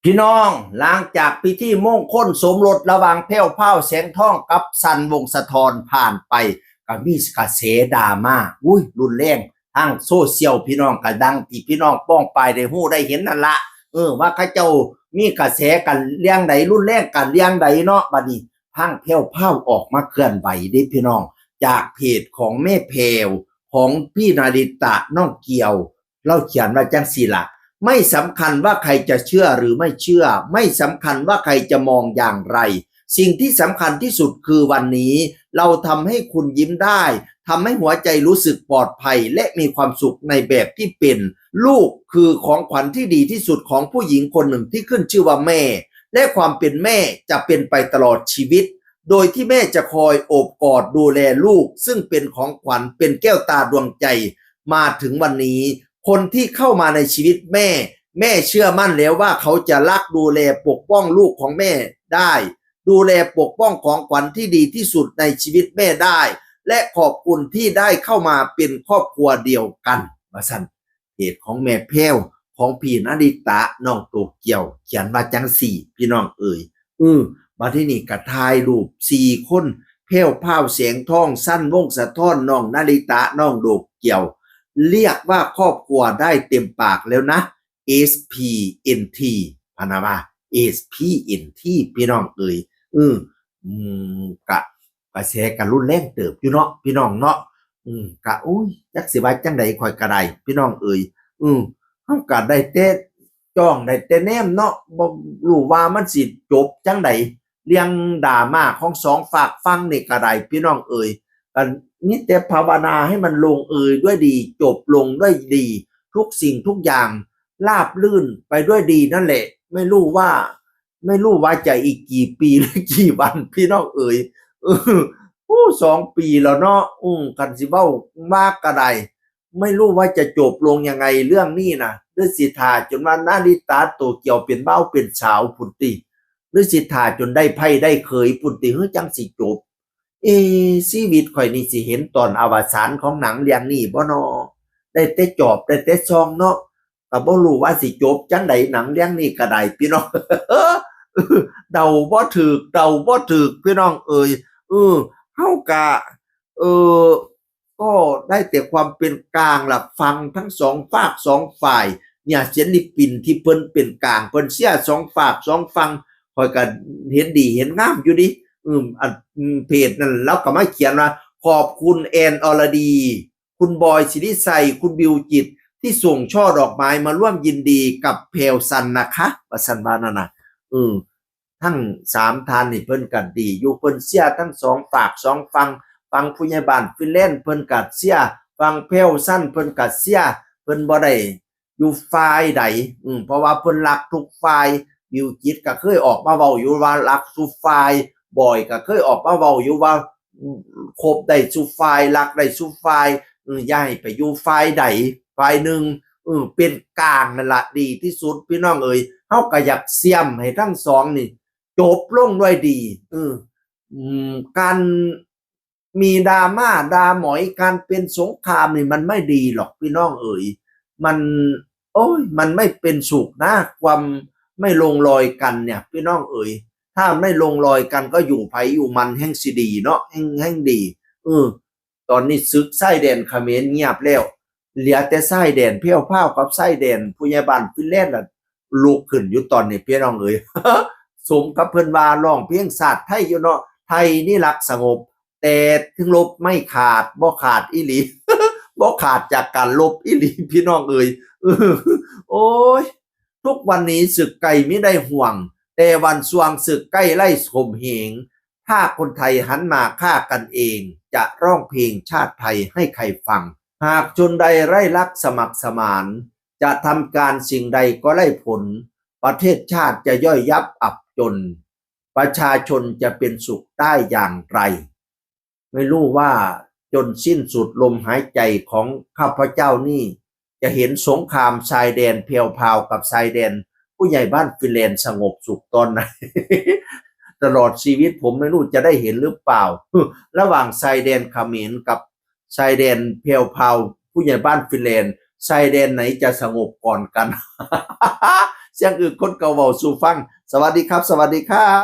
พี่น้องหลังจากพิธีมงคลสมรสระหว่างแพ้วพราวแสงทองกับสันวงศ์สะทอนผ่านไปก็มีกระแสดราม่ารุนแรงทางโซเชียลพี่น้องก็ดังที่พี่น้องป้องไปได้ฮู้ได้เห็นนั่นละว่าเขาเจ้ามีกระแสกันเรื่องใดรุนแรงกันเรื่องใดเนาะบัดนี้ทางแพ้วพราวออกมาเคลื่อนไหวเด้พี่น้องจากเพจของแม่แพรวของพี่นาริตะน้องเกี่ยวเราเขียนว่าจังซี่ล่ะ ไม่สำคัญว่าใครจะเชื่อหรือไม่เชื่อไม่สำคัญว่าใครจะมองอย่างไรสิ่งที่สำคัญที่สุดคือวันนี้เราทำให้คุณยิ้มได้ทำให้หัวใจรู้สึกปลอดภัยและมีความสุขในแบบที่เป็นลูกคือของขวัญที่ดีที่สุดของผู้หญิงคนหนึ่งที่ขึ้นชื่อว่าแม่และความเป็นแม่จะเป็นไปตลอดชีวิตโดยที่แม่จะคอยโอบกอดดูแลลูกซึ่งเป็นของขวัญเป็นแก้วตาดวงใจมาถึงวันนี้คนที่เข้ามาในชีวิตแม่เชื่อมั่นแล้วว่าเขาจะรักดูแลปกป้องลูกของแม่ได้ดูแลปกป้องของขวัญที่ดีที่สุดในชีวิตแม่ได้และขอบคุณที่ได้เข้ามาเป็นครอบครัวเดียวกันว่าซั่นเหตุของแม่แพ้วของพี่ณริตะน้องโตเกียวเขียนว่าจังสี่พี่น้องเอ่ยมาที่นี่ก็ถ่ายรูป4คนแพ้วพราวแสงทองสั้นวงศ์สะท้อนน้องณริตะน้องโตเกียวเรียกว่าครอบครัวได้เต็มปากแล้วนะ SPNT พะนะว่า SPNT พี่น้องเอ่ยกะกระแสกันรุนแรงเติบอยู่เนาะพี่น้องเนาะกะจักสิว่าจังใดข่อยก็ได้พี่น้องเอ่ยเฮาก็ได้แต่จ้องได้แต่แนมเนาะบ่รู้ว่ามันสิจบจังใดเรื่องดราม่าของสองฝากฝั่งนี่ก็ได้พี่น้องเอ่ยกันมีแต่ภาวนาให้มันลงเอยด้วยดีจบลงด้วยดีทุกสิ่งทุกอย่างราบรื่นไปด้วยดีนั่นแหละไม่รู้ว่าจะอีกกี่ปีหรือกี่วันพี่น้องเอ๋ย2 ปีแล้วเนาะกันสิเว้ามากก็ได้ไม่รู้ว่าจะจบลงยังไงเรื่องนี้นะด้วยสิทาจนว่านาริตาโตเกียวเป็นเบ้าเป็นสาวพุ่นติด้วยสิทาจนได้ไพ่ได้เคยพุ่นติเฮ้ยจังสิจบชีวิตข่อยนี่สิเห็นตอนอวสานของหนังเรื่องนี้บ่เนาะได้แต่จอบได้แต่ซองเนาะก็บ่รู้ว่าสิจบจังไดหนังเรื่องนี้ก็ได้พี่น้องเดาบ่ถูกพี่น้องเอ่ยเฮากะเอ่อก็ได้แต่ความเป็นกลางล่ะฟังทั้งสองฝากสองฝ่ายเนี่ยศิลปินที่เพิ่นเป็นกลางเพิ่นเชียร์สองฝากสองฝั่งข้อยก็เห็นดีเห็นงามอยู่ดิอันเพจนั่นแล้วก็มาเขียนว่าขอบคุณแอนอรดีคุณบอยสิริชัยคุณบิวจิตที่ส่งช่อดอกไม้มาร่วมยินดีกับแพรวซันนะคะว่าซั่นว่านั่นน่ะทั้ง3ท่านนี่เพิ่นก็ดีอยู่เพิ่นเชียร์ทั้ง2ฝาก2ฝั่งผู้ใหญ่บ้านฟินแลนด์เพิ่นก็เชียร์ฝั่งแพรวซันเพิ่นก็เชียร์เพิ่นบ่ได้อยู่ฝ่ายใดเพราะว่าเพิ่นรักทุกฝ่ายบิวจิตก็เคยออกมาเว้าอยู่ว่ารักทุกฝ่ายบอยก็เคยออกมาเว้าอยู่ว่าคบได้ทุกฝ่ายรักได้ทุกฝ่ายอย่าให้ไปอยู่ฝ่ายใดฝ่ายหนึ่งเป็นกลางนั่นล่ะดีที่สุดพี่น้องเอ๋ยเฮาก็อยากเสียมให้ทั้งสองนี่จบลงด้วยดีการมีดราม่าดราหมอยการเป็นสงครามนี่มันไม่ดีหรอกพี่น้องเอ๋ยมันมันไม่เป็นสุขนะความไม่ลงรอยกันเนี่ยพี่น้องเอ๋ยถ้าไม่ลงรอยกันก็อยู่ไผอยู่มันแห่งสิดีเนาะแห่งดีตอนนี้ศึกชายแดนเขมรเงียบแล้วเหลือแต่ชายแดนแพร่วพราวกับชายแดนผู้ใหญ่บ้านฟินแลนด์น่ะลุกขึ้นอยู่ตอนนี้พี่น้องเอ๋ย สมกับเพิ่นว่าร้องเพลงชาติไทยอยู่เนาะไทยนี่รักสงบแต่ถึงลบไม่ขาดบ่ขาดอีหลี บ่ขาดจากการลบอีหลีพี่น้องเอ๋ยโอ้ยทุกวันนี้ศึกไก่ไม่ได้ห่วงแต่วันสวงศึกใกล้ไล่ข่มเหงถ้าคนไทยหันมาฆ่ากันเองจะร้องเพลงชาติไทยให้ใครฟังหากชนใดไร้รักสมัครสมานจะทำการสิ่งใดก็ไร้ผลประเทศชาติจะย่อยยับอับจนประชาชนจะเป็นสุขได้อย่างไรไม่รู้ว่าจนสิ้นสุดลมหายใจของข้าพเจ้านี่จะเห็นสงครามชายแดนเพียวพาวกับชายแดนผู้ใหญ่บ้านฟินแลนด์สงบสุขตอนไหน ตลอดชีวิตผมไม่รู้จะได้เห็นหรือเปล่า ระหว่างชายแดนเขมรกับชายแดนเพียวพาวผู้ใหญ่บ้านฟินแลนด์ชายแดนไหนจะสงบก่อนกัน เสียงอึกคนเก่าเว้าสู่ฟังสวัสดีครับ สวัสดีครับ